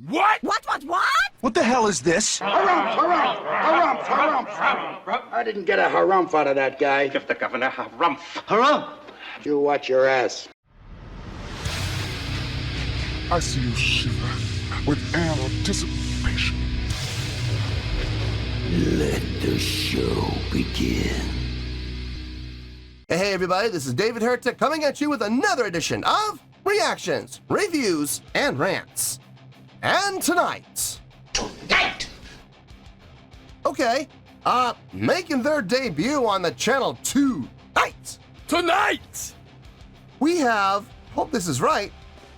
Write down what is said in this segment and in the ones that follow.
What? What? What the hell is this? Harumph. I didn't get a harumph out of that guy. Give the governor harumph. Harumph! You watch your ass. I see you shiver with anticipation. Let the show begin. Hey everybody, this is David Heretic coming at you with another edition of Reactions, Reviews, and Rants. And tonight... Okay, making their debut on the channel tonight, we have, hope this is right,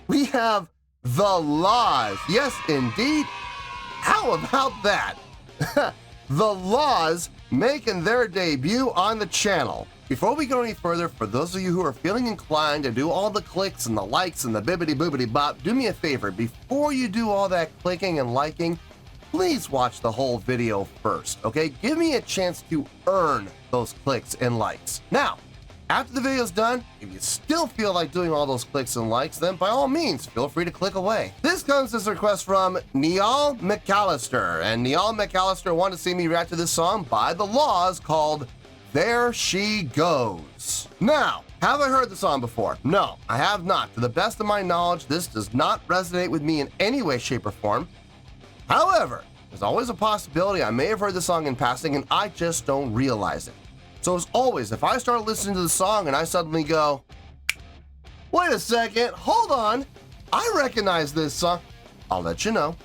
we have The Laws. Yes, indeed. How about that? The Laws making their debut on the channel. Before we go any further, for those of you who are feeling inclined to do all the clicks and the likes and the bibbity boobity bop, do me a favor. Before you do all that clicking and liking, please watch the whole video first, okay? Give me a chance to earn those clicks and likes. Now, after the video's done, if you still feel like doing all those clicks and likes, then by all means, feel free to click away. This comes as a request from Neal McAllister, and Neal McAllister wanted to see me react to this song by The Laws called There She Goes. Now, have I heard the song before? No, I have not. To the best of my knowledge, this does not resonate with me in any way, shape, or form. However, there's always a possibility I may have heard the song in passing and I just don't realize it. So as always, if I start listening to the song and I suddenly go, wait a second, hold on, I recognize this song, I'll let you know.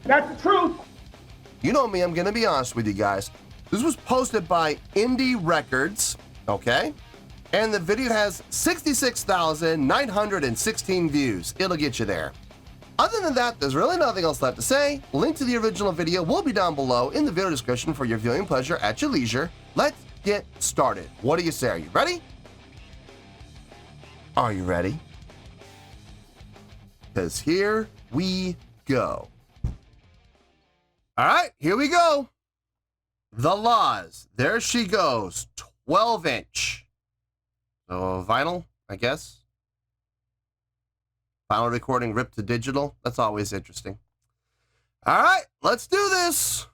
That's the truth. You know me, I'm gonna be honest with you guys. This was posted by Indie Records, okay? And the video has 66,916 views. It'll get you there. Other than that, there's really nothing else left to say. Link to the original video will be down below in the video description for your viewing pleasure at your leisure. Let's get started. What do you say? Are you ready? Are you ready? Because here we go. All right, here we go. The Laws. There she goes. 12-inch. So vinyl, I guess. Final recording ripped to digital. That's always interesting. All right, let's do this.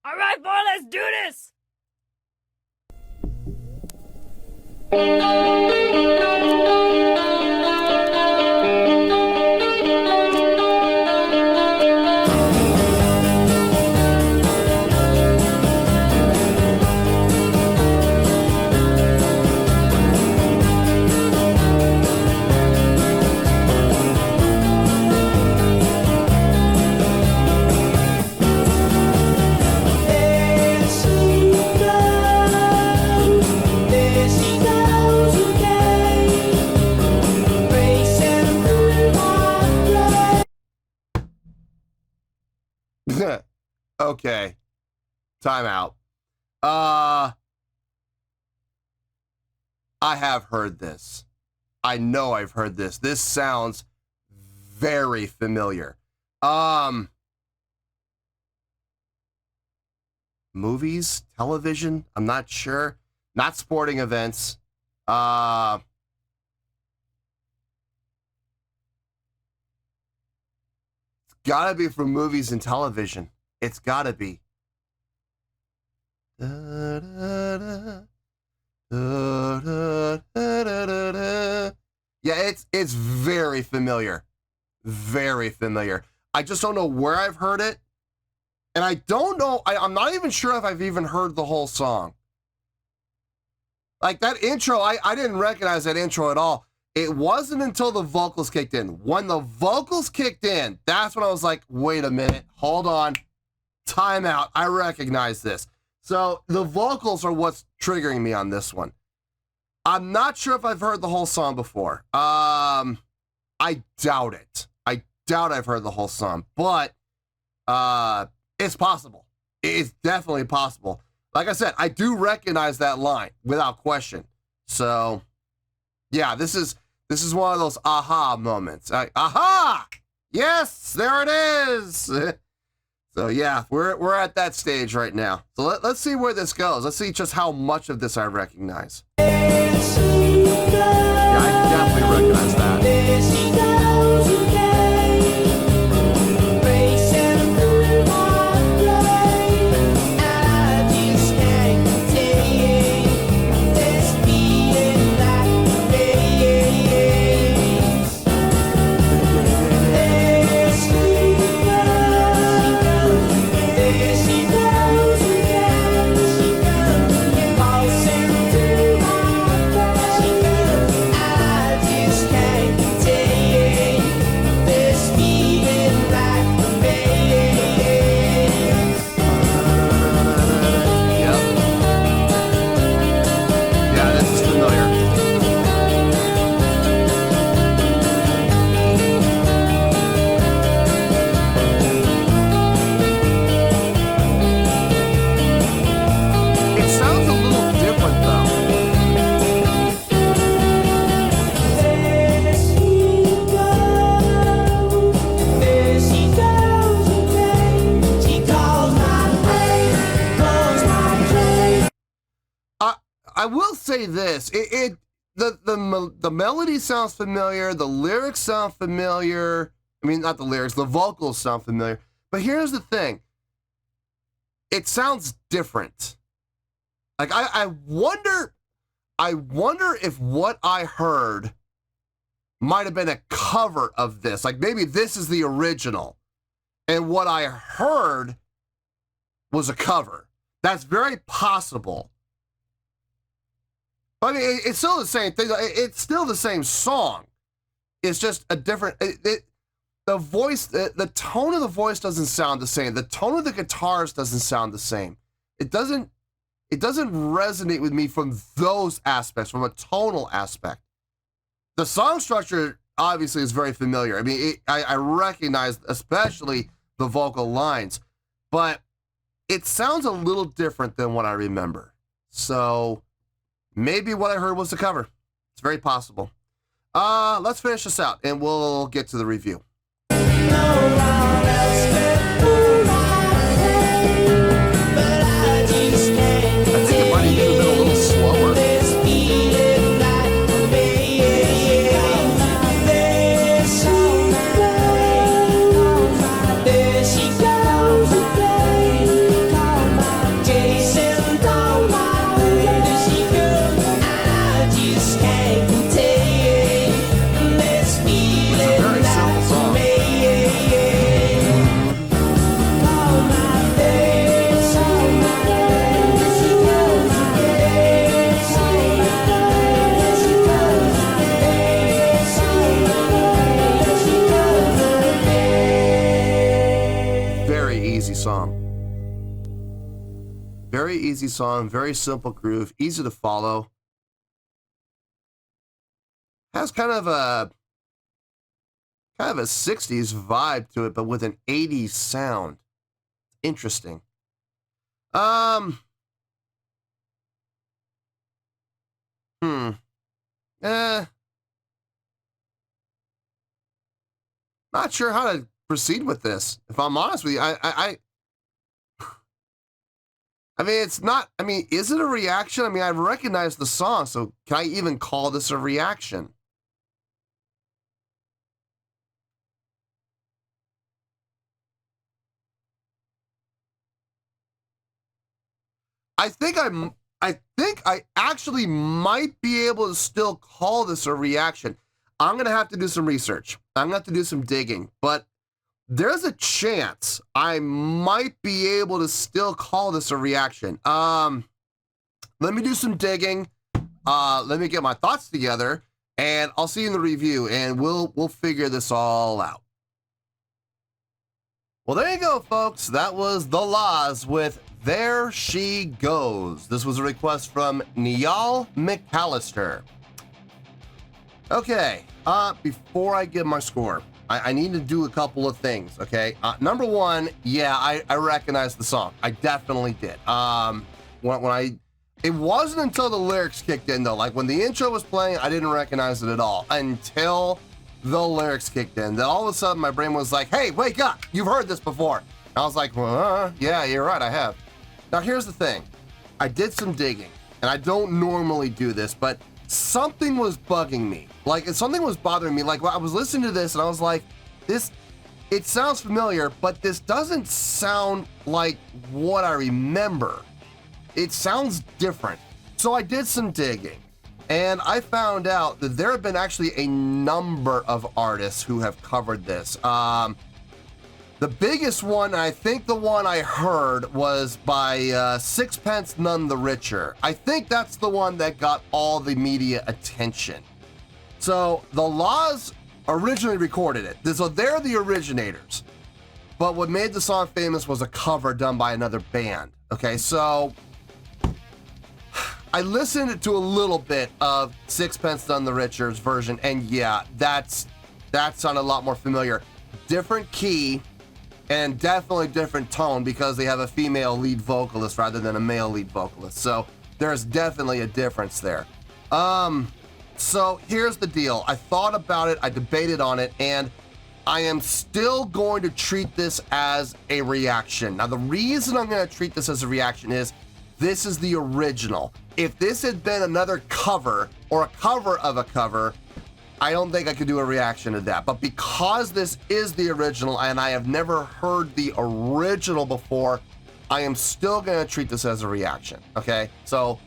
All right, boy, let's do this. Okay. Time out. I have heard this. I know I've heard this. This sounds very familiar. Movies, television, I'm not sure. Not sporting events. It's gotta be from movies and television. It's gotta be. Yeah, it's very familiar. Very familiar. I just don't know where I've heard it. And I don't know, I'm not even sure if I've even heard the whole song. Like that intro, I didn't recognize that intro at all. It wasn't until the vocals kicked in. When the vocals kicked in, that's when I was like, wait a minute, hold on. Time out. I recognize this. So the vocals are what's triggering me on this one. I'm not sure if I've heard the whole song before. I doubt it. I doubt I've heard the whole song, but it's possible. It's definitely possible. Like I said, I do recognize that line without question. So yeah, this is one of those aha moments. Aha! Yes, there it is. So yeah, we're at that stage right now. So let's see where this goes. Let's see just how much of this I recognize. Yeah, I definitely recognize that. I will say this: the melody sounds familiar, the lyrics sound familiar. I mean, not the lyrics, the vocals sound familiar. But here's the thing: it sounds different. Like I wonder if what I heard might have been a cover of this. Like maybe this is the original, and what I heard was a cover. That's very possible. I mean, it's still the same thing. It's still the same song. It's just a different. The voice, the tone of the voice doesn't sound the same. The tone of the guitars doesn't sound the same. It doesn't resonate with me from those aspects, from a tonal aspect. The song structure obviously is very familiar. I mean, I recognize especially the vocal lines, but it sounds a little different than what I remember. So maybe what I heard was the cover. It's very possible. Let's finish this out and we'll get to the review. I think it might have even been a little slower. Very easy song, very simple groove, easy to follow. Has kind of a 60s vibe to it, but with an 80s sound. Interesting. Not sure how to proceed with this. If I'm honest with you, I mean, it's not, I mean, is it a reaction? I mean, I recognize the song, so can I even call this a reaction? I think I actually might be able to still call this a reaction. I'm going to have to do some research. I'm going to have to do some digging, but there's a chance I might be able to still call this a reaction. Let me do some digging. Let me get my thoughts together, and I'll see you in the review, and we'll figure this all out. Well, there you go, folks. That was The Laws with There She Goes. This was a request from Niall McAllister. Okay, before I give my score, I need to do a couple of things, okay? Number one, yeah, I recognize the song. I definitely did. It wasn't until the lyrics kicked in, though. Like, when the intro was playing, I didn't recognize it at all until the lyrics kicked in. Then all of a sudden, my brain was like, hey, wake up! You've heard this before. And I was like, well, yeah, you're right, I have. Now, here's the thing. I did some digging, and I don't normally do this, but something was bugging me. Like, something was bothering me. Like, I was listening to this and I was like, it sounds familiar, but this doesn't sound like what I remember. It sounds different. So I did some digging and I found out that there have been actually a number of artists who have covered this. The biggest one, I think the one I heard, was by Sixpence None the Richer. I think that's the one that got all the media attention. So The Laws originally recorded it. So they're the originators. But what made the song famous was a cover done by another band. Okay, so I listened to a little bit of Sixpence None the Richer's version, and yeah, that sounded a lot more familiar. Different key, and definitely different tone because they have a female lead vocalist rather than a male lead vocalist. So there's definitely a difference there. So here's the deal. I thought about it, I debated on it, and I am still going to treat this as a reaction. Now, the reason I'm going to treat this as a reaction is this is the original. If this had been another cover or a cover of a cover, I don't think I could do a reaction to that. But because this is the original and I have never heard the original before, I am still gonna treat this as a reaction, okay? So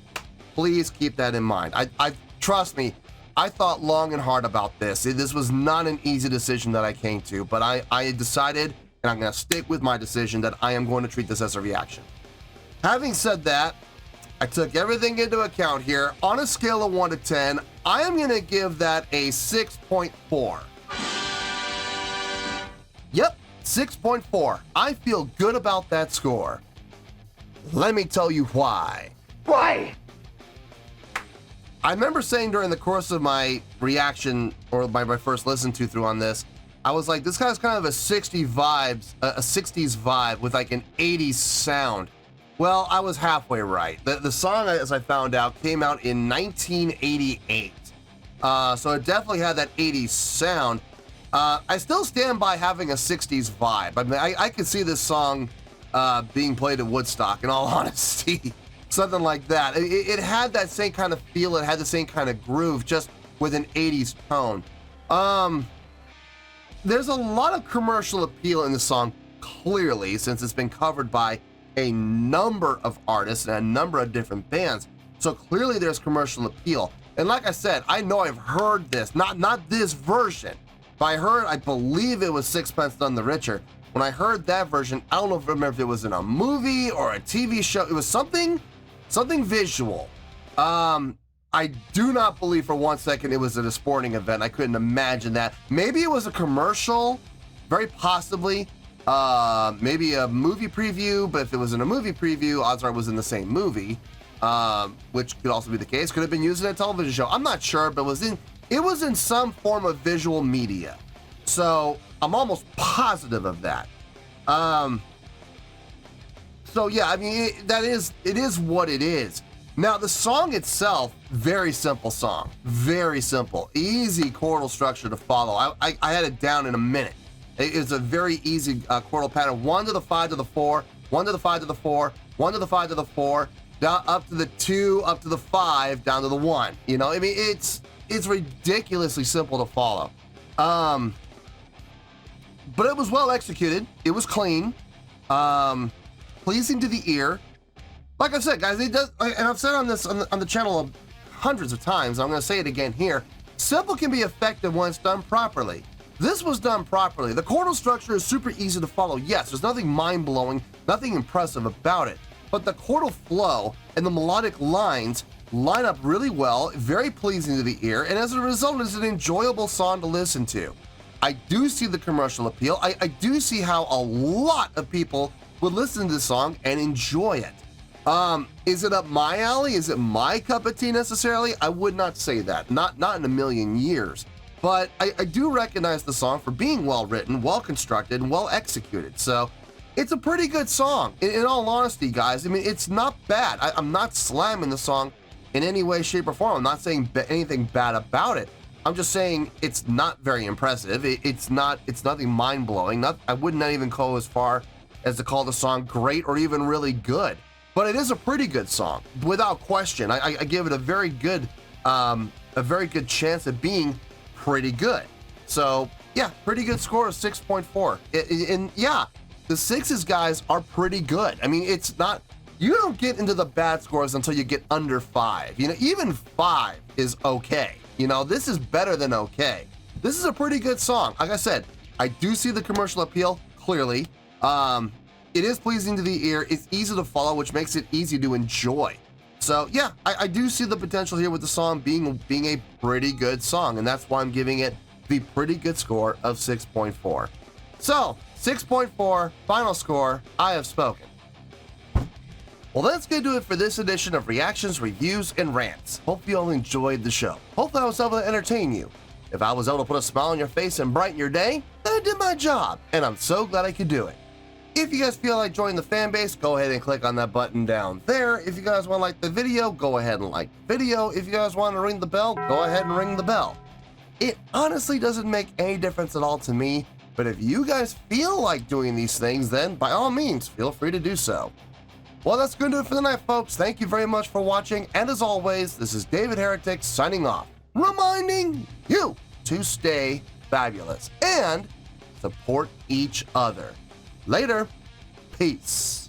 please keep that in mind. I trust me, I thought long and hard about this. This was not an easy decision that I came to, but I decided, and I'm gonna stick with my decision, that I am going to treat this as a reaction. Having said that, I took everything into account here. On a scale of 1 to 10, I am gonna give that a 6.4. Yep, 6.4. I feel good about that score. Let me tell you why. Why? I remember saying during the course of my reaction, or my first listen through on this, I was like, this guy's kind of a 60s vibe with like an 80s sound. Well, I was halfway right. The song, as I found out, came out in 1988. So it definitely had that 80s sound. I still stand by having a 60s vibe. I mean, I could see this song being played at Woodstock, in all honesty. Something like that. It had that same kind of feel. It had the same kind of groove, just with an 80s tone. There's a lot of commercial appeal in the song, clearly, since it's been covered by a number of artists and a number of different bands. So clearly there's commercial appeal. And like I said, I know I've heard this, not this version, but I believe it was Sixpence None the Richer. When I heard that version, I don't remember if it was in a movie or a TV show. It was something visual. I do not believe for 1 second it was at a sporting event. I couldn't imagine that. Maybe it was a commercial, very possibly. Maybe a movie preview, but if it was in a movie preview, odds are it was in the same movie, which could also be the case. Could have been used in a television show. I'm not sure, but it was in some form of visual media. So I'm almost positive of that. So yeah, I mean, it is what it is. Now the song itself, very simple song, very simple, easy chordal structure to follow. I had it down in a minute. It's a very easy chordal pattern. 1 to the 5 to the 4, 1 to the 5 to the 4, 1 to the 5 to the 4, down up to the 2, up to the 5, down to the 1. You know, I mean, it's ridiculously simple to follow. But it was well executed. It was clean, pleasing to the ear. Like I said, guys, it does, and I've said on this on the channel hundreds of times. I'm going to say it again here. Simple can be effective when it's done properly. This was done properly. The chordal structure is super easy to follow. Yes, there's nothing mind-blowing, nothing impressive about it. But the chordal flow and the melodic lines line up really well, very pleasing to the ear, and as a result, it's an enjoyable song to listen to. I do see the commercial appeal. I do see how a lot of people would listen to this song and enjoy it. Is it up my alley? Is it my cup of tea necessarily? I would not say that. Not in a million years. But I do recognize the song for being well written, well constructed, and well executed. So it's a pretty good song. In all honesty, guys, I mean, it's not bad. I'm not slamming the song in any way, shape, or form. I'm not saying anything bad about it. I'm just saying it's not very impressive. It's nothing mind-blowing. I would not even go as far as to call the song great or even really good. But it is a pretty good song, without question. I give it a very good chance of being pretty good. So yeah, pretty good score of 6.4. And yeah, the 6s, guys, are pretty good. I mean, it's not, you don't get into the bad scores until you get under 5. You know, even 5 is okay. You know, this is better than okay. This is a pretty good song. Like I said, I do see the commercial appeal, clearly. It is pleasing to the ear. It's easy to follow, which makes it easy to enjoy. So yeah, I do see the potential here with the song being a pretty good song, and that's why I'm giving it the pretty good score of 6.4. So 6.4, final score, I have spoken. Well, that's going to do it for this edition of Reactions, Reviews, and Rants. Hope you all enjoyed the show. Hopefully I was able to entertain you. If I was able to put a smile on your face and brighten your day, then I did my job, and I'm so glad I could do it. If you guys feel like joining the fan base, go ahead and click on that button down there. If you guys want to like the video, go ahead and like the video. If you guys want to ring the bell, go ahead and ring the bell. It honestly doesn't make any difference at all to me, but if you guys feel like doing these things, then by all means, feel free to do so. Well, that's going to do it for the night, folks. Thank you very much for watching. And as always, this is David Heretic signing off, reminding you to stay fabulous and support each other. Later. Peace.